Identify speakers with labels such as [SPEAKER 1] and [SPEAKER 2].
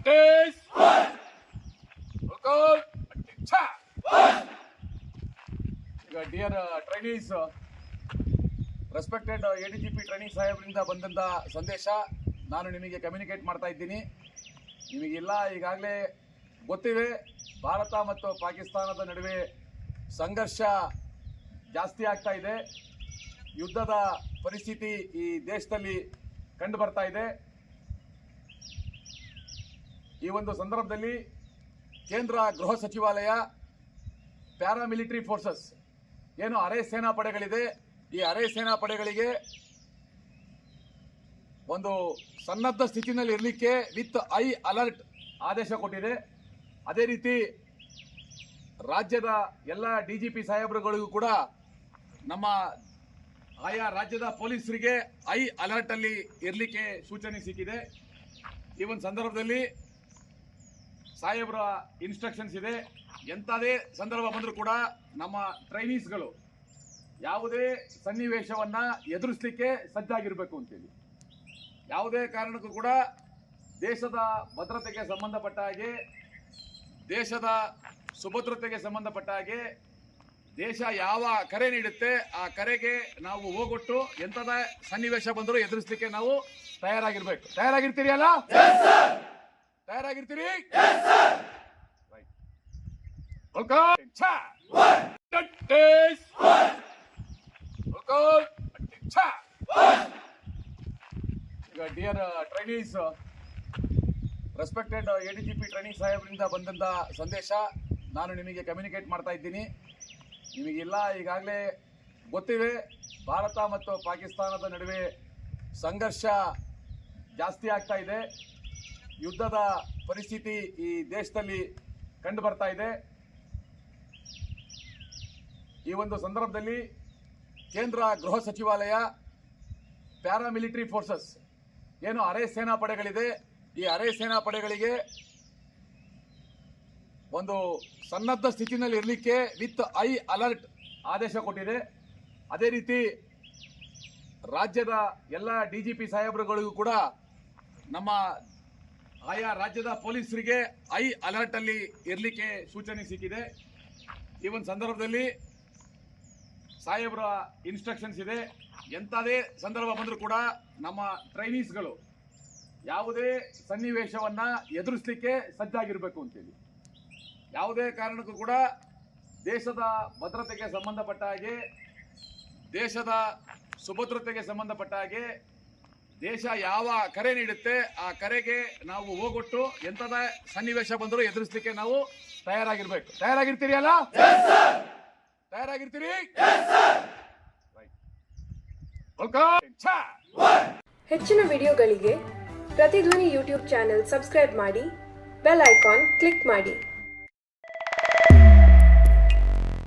[SPEAKER 1] Notice. Local. Dear trainees, respected ADGP training ಸಾಹೇಬರಿಂದ ಬಂದಂತ ಸಂದೇಶ ನಾನು ನಿಮಗೆ ಕಮ್ಯುನಿಕೇಟ್ ಮಾಡ್ತಾ ಇದ್ದೀನಿ. ನಿಮಗೆಲ್ಲ ಈಗಾಗಲೇ ಗೊತ್ತಿದೆ, ಭಾರತ ಮತ್ತು ಪಾಕಿಸ್ತಾನದ ನಡುವೆ ಸಂಘರ್ಷ ಜಾಸ್ತಿ ಆಗ್ತಾ ಇದೆ. ಯುದ್ಧದ ಪರಿಸ್ಥಿತಿ ಈ ದೇಶದಲ್ಲಿ ಕಂಡು ಬರ್ತಾ ಇದೆ. ಈ ಒಂದು ಸಂದರ್ಭದಲ್ಲಿ ಕೇಂದ್ರ ಗೃಹ ಸಚಿವಾಲಯ ಪ್ಯಾರಾಮಿಲಿಟರಿ ಫೋರ್ಸಸ್ ಏನು ಅರೆ ಸೇನಾ ಪಡೆಗಳಿದೆ, ಈ ಅರೆ ಸೇನಾ ಪಡೆಗಳಿಗೆ ಒಂದು ಸನ್ನದ್ಧ ಸ್ಥಿತಿನಲ್ಲಿ ಇರಲಿಕ್ಕೆ ವಿತ್ ಐ ಅಲರ್ಟ್ ಆದೇಶ ಕೊಟ್ಟಿದೆ. ಅದೇ ರೀತಿ ರಾಜ್ಯದ ಎಲ್ಲ DGP ಸಾಹೇಬರುಗಳಿಗೂ ಕೂಡ ನಮ್ಮ ಆಯಾ ರಾಜ್ಯದ ಪೊಲೀಸರಿಗೆ ಐ ಅಲರ್ಟ್ ಅಲ್ಲಿ ಇರಲಿಕ್ಕೆ ಸೂಚನೆ ಸಿಕ್ಕಿದೆ. ಈ ಒಂದು ಸಂದರ್ಭದಲ್ಲಿ ಸಾಹೇಬರ ಇನ್ಸ್ಟ್ರಕ್ಷನ್ಸ್ ಇದೆ, ಎಂಥದೇ ಸಂದರ್ಭ ಬಂದರೂ ಕೂಡ ನಮ್ಮ ಟ್ರೈನೀಸ್ಗಳು ಯಾವುದೇ ಸನ್ನಿವೇಶವನ್ನ ಎದುರಿಸಲಿಕ್ಕೆ ಸಜ್ಜಾಗಿರಬೇಕು ಅಂತೇಳಿ. ಯಾವುದೇ ಕಾರಣಕ್ಕೂ ಕೂಡ ದೇಶದ ಭದ್ರತೆಗೆ ಸಂಬಂಧಪಟ್ಟ ಹಾಗೆ, ದೇಶದ ಸುಭದ್ರತೆಗೆ ಸಂಬಂಧಪಟ್ಟ ಹಾಗೆ ದೇಶ ಯಾವ ಕರೆ ನೀಡುತ್ತೆ ಆ ಕರೆಗೆ ನಾವು ಹೋಗೊಟ್ಟು ಎಂಥದ ಸನ್ನಿವೇಶ ಬಂದರೂ ಎದುರಿಸಲಿಕ್ಕೆ ನಾವು ತಯಾರಾಗಿರ್ಬೇಕು. ತಯಾರಾಗಿರ್ತೀರಿ ಅಲ್ಲ? ತಯಾರಾಗಿರ್ತೀರಿ? ಈಗ dear trainees, respected ADGP training ಸಾಹೇಬರಿಂದ ಬಂದಂತ ಸಂದೇಶ ನಾನು ನಿಮಗೆ ಕಮ್ಯುನಿಕೇಟ್ ಮಾಡ್ತಾ ಇದ್ದೀನಿ. ನಿಮಗೆಲ್ಲ ಈಗಾಗಲೇ ಗೊತ್ತಿದೆ, ಭಾರತ ಮತ್ತು ಪಾಕಿಸ್ತಾನದ ನಡುವೆ ಸಂಘರ್ಷ ಜಾಸ್ತಿ ಆಗ್ತಾ ಇದೆ. ಯುದ್ಧದ ಪರಿಸ್ಥಿತಿ ಈ ದೇಶದಲ್ಲಿ ಕಂಡು ಬರ್ತಾ ಇದೆ. ಈ ಒಂದು ಸಂದರ್ಭದಲ್ಲಿ ಕೇಂದ್ರ ಗೃಹ ಸಚಿವಾಲಯ ಪ್ಯಾರಾಮಿಲಿಟರಿ ಫೋರ್ಸಸ್ ಏನು ಅರೆ ಸೇನಾ ಪಡೆಗಳಿದೆ, ಈ ಅರೆ ಸೇನಾ ಪಡೆಗಳಿಗೆ ಒಂದು ಸನ್ನದ್ಧ ಸ್ಥಿತಿನಲ್ಲಿ ಇರಲಿಕ್ಕೆ ವಿತ್ ಐ ಅಲರ್ಟ್ ಆದೇಶ ಕೊಟ್ಟಿದೆ. ಅದೇ ರೀತಿ ರಾಜ್ಯದ ಎಲ್ಲ DGP ಸಾಹೇಬರುಗಳಿಗೂ ಕೂಡ ನಮ್ಮ ಆಯಾ ರಾಜ್ಯದ ಪೊಲೀಸರಿಗೆ ಐ ಅಲರ್ಟ್ ಅಲ್ಲಿ ಇರಲಿಕ್ಕೆ ಸೂಚನೆ ಸಿಕ್ಕಿದೆ. ಈ ಒಂದು ಸಂದರ್ಭದಲ್ಲಿ ಸಾಹೇಬರ ಇನ್ಸ್ಟ್ರಕ್ಷನ್ಸ್ ಇದೆ, ಎಂಥದೇ ಸಂದರ್ಭ ಬಂದರೂ ಕೂಡ ನಮ್ಮ ಟ್ರೈನೀಸ್ಗಳು ಯಾವುದೇ ಸನ್ನಿವೇಶವನ್ನ ಎದುರಿಸಲಿಕ್ಕೆ ಸಜ್ಜಾಗಿರಬೇಕು ಅಂತೇಳಿ. ಯಾವುದೇ ಕಾರಣಕ್ಕೂ ಕೂಡ ದೇಶದ ಭದ್ರತೆಗೆ ಸಂಬಂಧಪಟ್ಟ ಹಾಗೆ, ದೇಶದ ಸುಭದ್ರತೆಗೆ ಸಂಬಂಧಪಟ್ಟ ಹಾಗೆ ದೇಶ ಯಾವ ಕರೆ ನೀಡುತ್ತೆ ಆ ಕರೆಗೆ ನಾವು ಹೋಗೊಟ್ಟು ಎಂಥದ ಸನ್ನಿವೇಶ ಬಂದರೂ ಎದುರಿಸಲಿಕ್ಕೆ ನಾವು ತಯಾರಾಗಿರ್ಬೇಕು. ತಯಾರಾಗಿರ್ತೀರಿ ಅಲ್ಲ? ತಯಾರಾಗಿರ್ತೀರಿ?
[SPEAKER 2] ಹೆಚ್ಚಿನ ವಿಡಿಯೋಗಳಿಗೆ ಪ್ರತಿಧ್ವನಿ ಯೂಟ್ಯೂಬ್ ಚಾನೆಲ್ ಸಬ್ಸ್ಕ್ರೈಬ್ ಮಾಡಿ, ಬೆಲ್ ಐಕಾನ್ ಕ್ಲಿಕ್ ಮಾಡಿ.